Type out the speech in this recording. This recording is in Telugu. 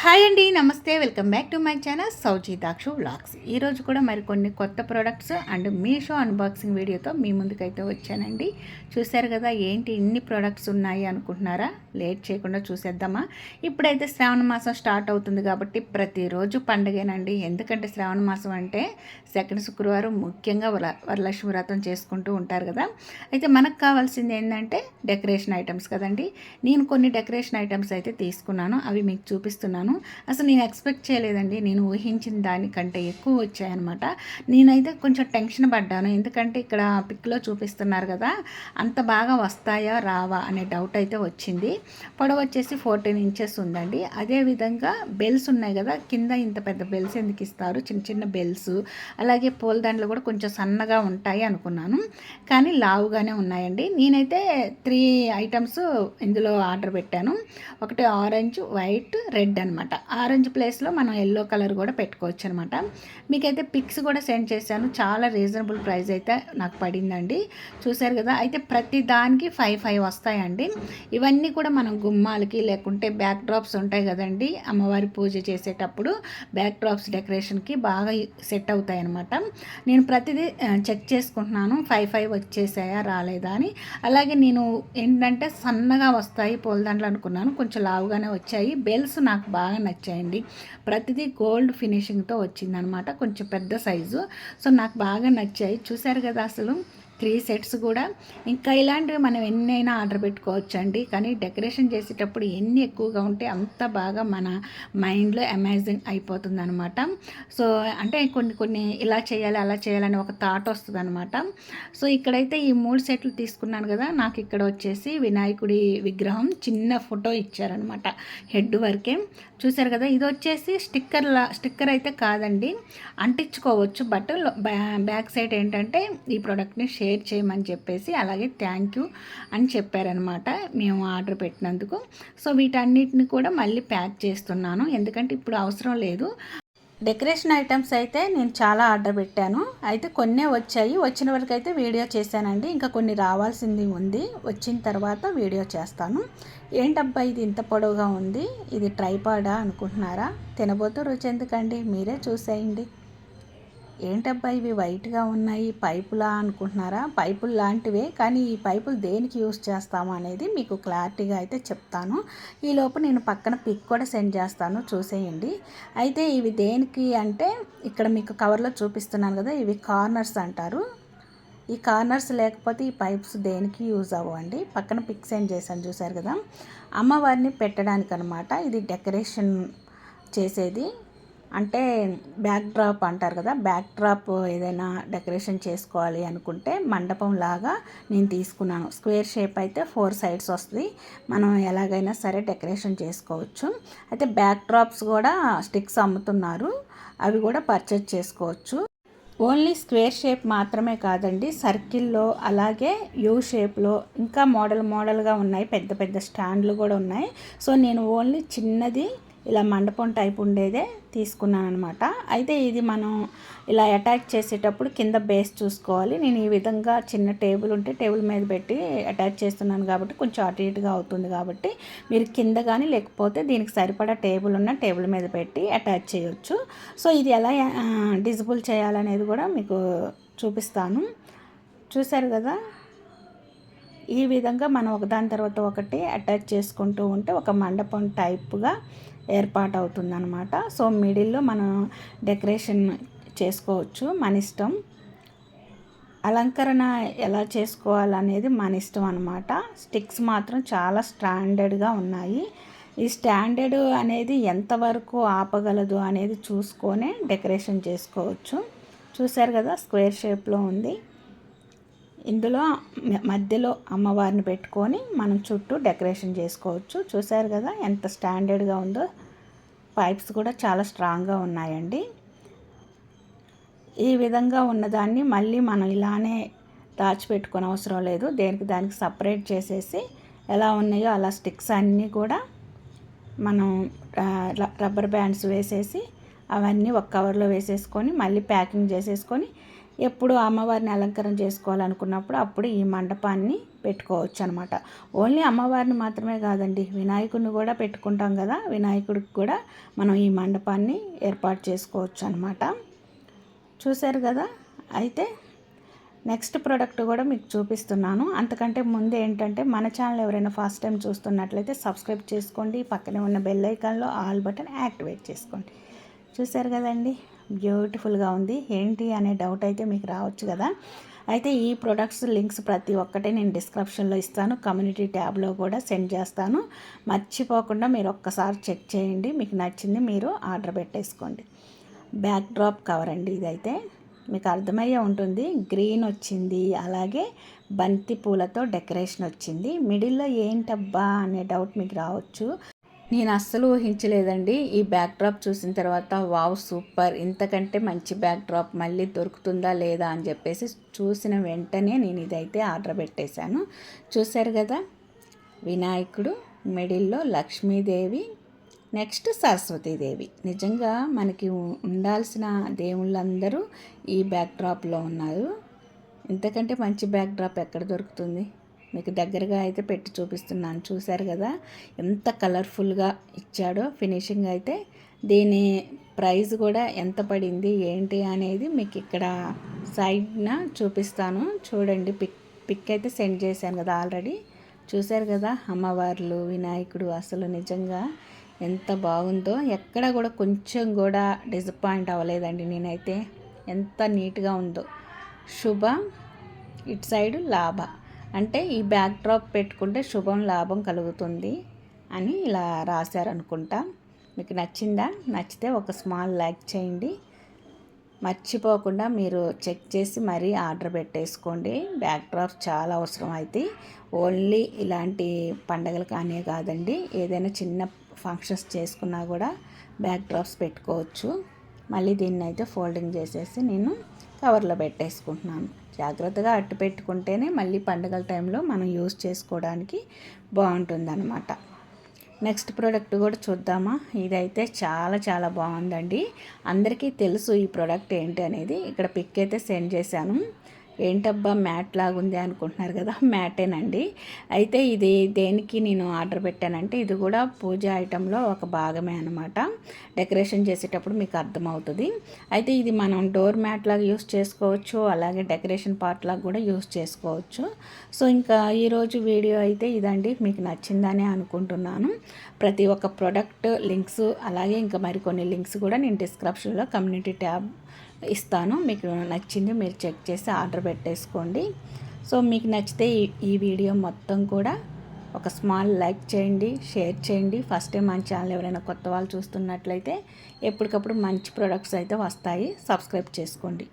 హాయ్ అండి, నమస్తే. Welcome back to my channel సౌజీదాక్షు వ్లాగ్స్. ఈరోజు కూడా మరికొన్ని కొత్త ప్రోడక్ట్స్ అండ్ మీషో అన్బాక్సింగ్ వీడియోతో మీ ముందుకైతే వచ్చానండి. చూశారు కదా, ఏంటి ఇన్ని ప్రోడక్ట్స్ ఉన్నాయి అనుకుంటున్నారా? లేట్ చేయకుండా చూసేద్దామా. ఇప్పుడైతే శ్రావణ మాసం స్టార్ట్ అవుతుంది కాబట్టి ప్రతిరోజు పండుగేనండి. ఎందుకంటే శ్రావణ మాసం అంటే సెకండ్ శుక్రవారం ముఖ్యంగా వరలక్ష్మి వ్రతం చేసుకుంటూ ఉంటారు కదా. అయితే మనకు కావాల్సింది ఏంటంటే డెకరేషన్ ఐటమ్స్ కదండి. నేను కొన్ని డెకరేషన్ ఐటమ్స్ అయితే తీసుకున్నాను, అవి మీకు చూపిస్తున్నాను. అసలు నేను ఎక్స్పెక్ట్ చేయలేదండి. నేను ఊహించిన దానికంటే ఎక్కువ వచ్చాయన్నమాట. నేనైతే కొంచెం టెన్షన్ పడ్డాను, ఎందుకంటే ఇక్కడ పిక్లో చూపిస్తున్నారు కదా, అంత బాగా వస్తాయా రావా అనే డౌట్ అయితే వచ్చింది. పొడవు వచ్చేసి 14 ఇంచెస్ ఉందండి. అదేవిధంగా బెల్స్ ఉన్నాయి కదా, కింద ఇంత పెద్ద బెల్స్ ఎందుకు ఇస్తారు, చిన్న చిన్న బెల్స్. అలాగే పూలదండలు కూడా కొంచెం సన్నగా ఉంటాయి అనుకున్నాను, కానీ లావుగానే ఉన్నాయండి. నేనైతే 3 ఐటమ్స్ ఇందులో ఆర్డర్ పెట్టాను. ఒకటి ఆరెంజ్, వైట్, రెడ్ అనమాట. ఆరెంజ్ ప్లేస్లో మనం ఎల్లో కలర్ కూడా పెట్టుకోవచ్చు అనమాట. మీకైతే పిక్స్ కూడా సెండ్ చేశాను. చాలా రీజనబుల్ ప్రైస్ అయితే నాకు పడిందండి. చూశారు కదా. అయితే ప్రతి దానికి 5 వస్తాయండి. ఇవన్నీ కూడా మనం గుమ్మాలకి లేకుంటే బ్యాక్ డ్రాప్స్ ఉంటాయి కదండి, అమ్మవారి పూజ చేసేటప్పుడు బ్యాక్ డ్రాప్స్ డెకరేషన్కి బాగా సెట్ అవుతాయి అనమాట. నేను ప్రతిదీ చెక్ చేసుకుంటున్నాను, 5 వచ్చేసాయా రాలేదా అని. అలాగే నేను ఏంటంటే సన్నగా వస్తాయి పూలదండలు అనుకున్నాను, కొంచెం లావుగానే వచ్చాయి. బెల్స్ నాకు బాగా నచ్చాయండి. ప్రతిదీ గోల్డ్ ఫినిషింగ్తో వచ్చిందనమాట, కొంచెం పెద్ద సైజు. సో నాకు బాగా నచ్చాయి. చూశారు కదా, అసలు 3 సెట్స్ కూడా. ఇంకా ఇలాంటివి మనం ఎన్నైనా ఆర్డర్ పెట్టుకోవచ్చండి, కానీ డెకరేషన్ చేసేటప్పుడు ఎన్ని ఎక్కువగా ఉంటే అంత బాగా మన మైండ్లో అమేజింగ్ అయిపోతుంది అనమాట. సో అంటే కొన్ని ఇలా చేయాలి అలా చేయాలని ఒక థాట్ వస్తుంది అనమాట. సో ఇక్కడైతే ఈ 3 సెట్లు తీసుకున్నాను కదా, నాకు ఇక్కడ వచ్చేసి వినాయకుడి విగ్రహం చిన్న ఫోటో ఇచ్చారనమాట, హెడ్ వరకే. చూశారు కదా, ఇది వచ్చేసి స్టిక్కర్ అయితే కాదండి, అంటించుకోవచ్చు. బట్ బ్యాక్ సైడ్ ఏంటంటే ఈ ప్రోడక్ట్ని షేర్ చేయమని చెప్పేసి, అలాగే థ్యాంక్ యూ అని చెప్పారనమాట మేము ఆర్డర్ పెట్టినందుకు. సో వీటన్నిటిని కూడా మళ్ళీ ప్యాక్ చేస్తున్నాను, ఎందుకంటే ఇప్పుడు అవసరం లేదు. డెకరేషన్ ఐటమ్స్ అయితే నేను చాలా ఆర్డర్ పెట్టాను. అయితే కొన్నే వచ్చాయి, వచ్చిన వరకు అయితే వీడియో చేశానండి. ఇంకా కొన్ని రావాల్సింది ఉంది, వచ్చిన తర్వాత వీడియో చేస్తాను. ఏంటబ్బా ఇది ఇంత పొడవుగా ఉంది, ఇది ట్రైపాడా అనుకుంటున్నారా? తినబోతూ రుచి ఎందుకండి, మీరే చూసేయండి. ఏంటబ్బా ఇవి వైట్గా ఉన్నాయి, పైపులా అనుకుంటున్నారా? పైపులు లాంటివే, కానీ ఈ పైపులు దేనికి యూస్ చేస్తాము అనేది మీకు క్లారిటీగా అయితే చెప్తాను. ఈలోపు నేను పక్కన పిక్ కూడా సెండ్ చేస్తాను, చూసేయండి. అయితే ఇవి దేనికి అంటే, ఇక్కడ మీకు కవర్లో చూపిస్తున్నాను కదా, ఇవి కార్నర్స్ అంటారు. ఈ కార్నర్స్ లేకపోతే ఈ పైప్స్ దేనికి యూజ్ అవ్వండి. పక్కన పిక్ సెండ్ చేశాను, చూశారు కదా. అమ్మవారిని పెట్టడానికి అనమాట ఇది డెకరేషన్ చేసేది. అంటే బ్యాక్ డ్రాప్ అంటారు కదా, బ్యాక్ డ్రాప్ ఏదైనా డెకరేషన్ చేసుకోవాలి అనుకుంటే మండపం లాగా నేను తీసుకున్నాను. స్క్వేర్ షేప్ అయితే 4 సైడ్స్ వస్తుంది, మనం ఎలాగైనా సరే డెకరేషన్ చేసుకోవచ్చు. అయితే బ్యాక్ డ్రాప్స్ కూడా స్టిక్స్ అమ్ముతున్నారు, అవి కూడా పర్చేజ్ చేసుకోవచ్చు. ఓన్లీ స్క్వేర్ షేప్ మాత్రమే కాదండి, సర్కిల్లో అలాగే యూ షేప్లో ఇంకా మోడల్గా ఉన్నాయి, పెద్ద పెద్ద స్టాండ్లు కూడా ఉన్నాయి. సో నేను ఓన్లీ చిన్నది ఇలా మండపం టైప్ ఉండేదే తీసుకున్నాను అనమాట. అయితే ఇది మనం ఇలా అటాచ్ చేసేటప్పుడు కింద బేస్ చూసుకోవాలి. నేను ఈ విధంగా చిన్న టేబుల్ ఉంటే టేబుల్ మీద పెట్టి అటాచ్ చేస్తున్నాను కాబట్టి కొంచెం అటు ఇటుగా అవుతుంది, కాబట్టి మీరు కింద కానీ లేకపోతే దీనికి సరిపడా టేబుల్ ఉన్న టేబుల్ మీద పెట్టి అటాచ్ చేయొచ్చు. సో ఇది ఎలా డిజిబుల్ చేయాలనేది కూడా మీకు చూపిస్తాను. చూశారు కదా, ఈ విధంగా మనం ఒకదాని తర్వాత ఒకటి అటాచ్ చేసుకుంటూ ఉంటే ఒక మండపం టైప్గా ఏర్పాటు అవుతుందన్నమాట. సో మిడిల్లో మనం డెకరేషన్ చేసుకోవచ్చు, మన ఇష్టం. అలంకరణ ఎలా చేసుకోవాలనేది మన ఇష్టం అనమాట. స్టిక్స్ మాత్రం చాలా స్టాండర్డ్గా ఉన్నాయి. ఈ స్టాండర్డ్ అనేది ఎంతవరకు ఆపగలదు అనేది చూసుకొనే డెకరేషన్ చేసుకోవచ్చు. చూశారు కదా, స్క్వేర్ షేప్లో ఉంది. ఇందులో మధ్యలో అమ్మవారిని పెట్టుకొని మనం చుట్టూ డెకరేషన్ చేసుకోవచ్చు. చూశారు కదా ఎంత స్టాండర్డ్గా ఉందో. పైప్స్ కూడా చాలా స్ట్రాంగ్గా ఉన్నాయండి. ఈ విధంగా ఉన్నదాన్ని మళ్ళీ మనం ఇలానే దాచిపెట్టుకునే అవసరం లేదు, దానికి సపరేట్ చేసేసి ఎలా ఉన్నాయో అలా స్టిక్స్ అన్నీ కూడా మనం రబ్బర్ బ్యాండ్స్ వేసేసి అవన్నీ ఒక కవర్లో వేసేసుకొని మళ్ళీ ప్యాకింగ్ చేసేసుకొని ఎప్పుడు అమ్మవారిని అలంకరణ చేసుకోవాలనుకున్నప్పుడు అప్పుడు ఈ మండపాన్ని పెట్టుకోవచ్చు అనమాట. ఓన్లీ అమ్మవారిని మాత్రమే కాదండి, వినాయకుడిని కూడా పెట్టుకుంటాం కదా, వినాయకుడికి కూడా మనం ఈ మండపాన్ని ఏర్పాటు చేసుకోవచ్చు అనమాట. చూశారు కదా. అయితే నెక్స్ట్ ప్రోడక్ట్ కూడా మీకు చూపిస్తున్నాను. అంతకంటే ముందు ఏంటంటే మన ఛానల్ ఎవరైనా ఫస్ట్ టైం చూస్తున్నట్లయితే సబ్స్క్రైబ్ చేసుకోండి, పక్కనే ఉన్న బెల్ ఐకాన్లో ఆల్ బటన్ యాక్టివేట్ చేసుకోండి. చూశారు కదండి, బ్యూటిఫుల్గా ఉంది. ఏంటి అనే డౌట్ అయితే మీకు రావచ్చు కదా. అయితే ఈ ప్రొడక్ట్స్ లింక్స్ ప్రతి ఒక్కటే నేను డిస్క్రిప్షన్లో ఇస్తాను, కమ్యూనిటీ ట్యాబ్లో కూడా సెండ్ చేస్తాను. మర్చిపోకుండా మీరు ఒక్కసారి చెక్ చేయండి, మీకు నచ్చింది మీరు ఆర్డర్ పెట్టేసుకోండి. బ్యాక్ డ్రాప్ కవర్ అండి ఇదైతే, మీకు అర్థమయ్యే ఉంటుంది. గ్రీన్ వచ్చింది, అలాగే బంతి పూలతో డెకరేషన్ వచ్చింది. మిడిల్లో ఏంటబ్బా అనే డౌట్ మీకు రావచ్చు. నేను అస్సలు ఊహించలేదండి ఈ బ్యాక్ డ్రాప్ చూసిన తర్వాత. వావ్ సూపర్, ఇంతకంటే మంచి బ్యాక్ డ్రాప్ మళ్ళీ దొరుకుతుందా లేదా అని చెప్పేసి చూసిన వెంటనే నేను ఇదైతే ఆర్డర్ పెట్టేశాను. చూశారు కదా, వినాయకుడు, మిడిల్లో లక్ష్మీదేవి, నెక్స్ట్ సరస్వతీదేవి. నిజంగా మనకి ఉండాల్సిన దేవుళ్ళందరూ ఈ బ్యాక్ డ్రాప్లో ఉన్నారు. ఇంతకంటే మంచి బ్యాక్ డ్రాప్ ఎక్కడ దొరుకుతుంది. మీకు దగ్గరగా అయితే పెట్టి చూపిస్తున్నాను. చూశారు కదా ఎంత కలర్ఫుల్గా ఇచ్చాడో ఫినిషింగ్ అయితే. దీని ప్రైస్ కూడా ఎంత పడింది ఏంటి అనేది మీకు ఇక్కడ సైడ్న చూపిస్తాను. చూడండి, పిక్ అయితే సెండ్ చేశాను కదా ఆల్రెడీ. చూశారు కదా, అమ్మవార్లు, వినాయకుడు అసలు నిజంగా ఎంత బాగుందో. ఎక్కడ కూడా కొంచెం కూడా డిసప్పాయింట్ అవ్వలేదండి నేనైతే. ఎంత నీట్గా ఉందో. శుభ ఇటు సైడు లాభ, అంటే ఈ బ్యాక్ డ్రాప్ పెట్టుకుంటే శుభం లాభం కలుగుతుంది అని ఇలా రాశారనుకుంటా. మీకు నచ్చిందా? నచ్చితే ఒక స్మాల్ లైక్ చేయండి. మర్చిపోకుండా మీరు చెక్ చేసి మరీ ఆర్డర్ పెట్టేసుకోండి. బ్యాక్ డ్రాప్స్ చాలా అవసరం అయితే. ఓన్లీ ఇలాంటి పండగలు కానీ కాదండి, ఏదైనా చిన్న ఫంక్షన్స్ చేసుకున్నా కూడా బ్యాక్ డ్రాప్స్ పెట్టుకోవచ్చు. మళ్ళీ దీన్ని అయితే ఫోల్డింగ్ చేసేసి నేను కవర్లో పెట్టేసుకుంటున్నాను. జాగ్రత్తగా అట్టు పెట్టుకుంటేనే మళ్ళీ పండుగల టైంలో మనం యూజ్ చేసుకోవడానికి బాగుంటుందన్నమాట. నెక్స్ట్ ప్రోడక్ట్ కూడా చూద్దామా. ఇదైతే చాలా చాలా బాగుందండి. అందరికీ తెలుసు ఈ ప్రోడక్ట్ ఏంటి అనేది. ఇక్కడ పిక్ అయితే సెండ్ చేశాను. ఏంటబ్బా మ్యాట్ లాగా ఉంది అనుకుంటున్నారు కదా, మ్యాటేనండి. అయితే ఇది దేనికి నేను ఆర్డర్ పెట్టానంటే ఇది కూడా పూజ ఐటెంలో ఒక భాగమే అనమాట. డెకరేషన్ చేసేటప్పుడు మీకు అర్థమవుతుంది. అయితే ఇది మనం డోర్ మ్యాట్ లాగా యూస్ చేసుకోవచ్చు, అలాగే డెకరేషన్ పార్ట్ లాగా కూడా యూస్ చేసుకోవచ్చు. సో ఇంకా ఈరోజు వీడియో అయితే ఇదండి. మీకు నచ్చిందని అనుకుంటున్నాను. ప్రతి ఒక్క ప్రోడక్ట్ లింక్స్, అలాగే ఇంకా మరికొన్ని లింక్స్ కూడా నేను డిస్క్రిప్షన్లో కమ్యూనిటీ ట్యాబ్ ఇస్తాను. మీకు నచ్చింది మీరు చెక్ చేసి ఆర్డర్ పెట్టేసుకోండి. సో మీకు నచ్చితే ఈ వీడియో మొత్తం కూడా ఒక స్మాల్ లైక్ చేయండి, షేర్ చేయండి. ఫస్ట్ టైం మన ఛానల్ ఎవరైనా కొత్త వాళ్ళు చూస్తున్నట్లయితే ఎప్పటికప్పుడు మంచి ప్రొడక్ట్స్ అయితే వస్తాయి, సబ్స్క్రైబ్ చేసుకోండి.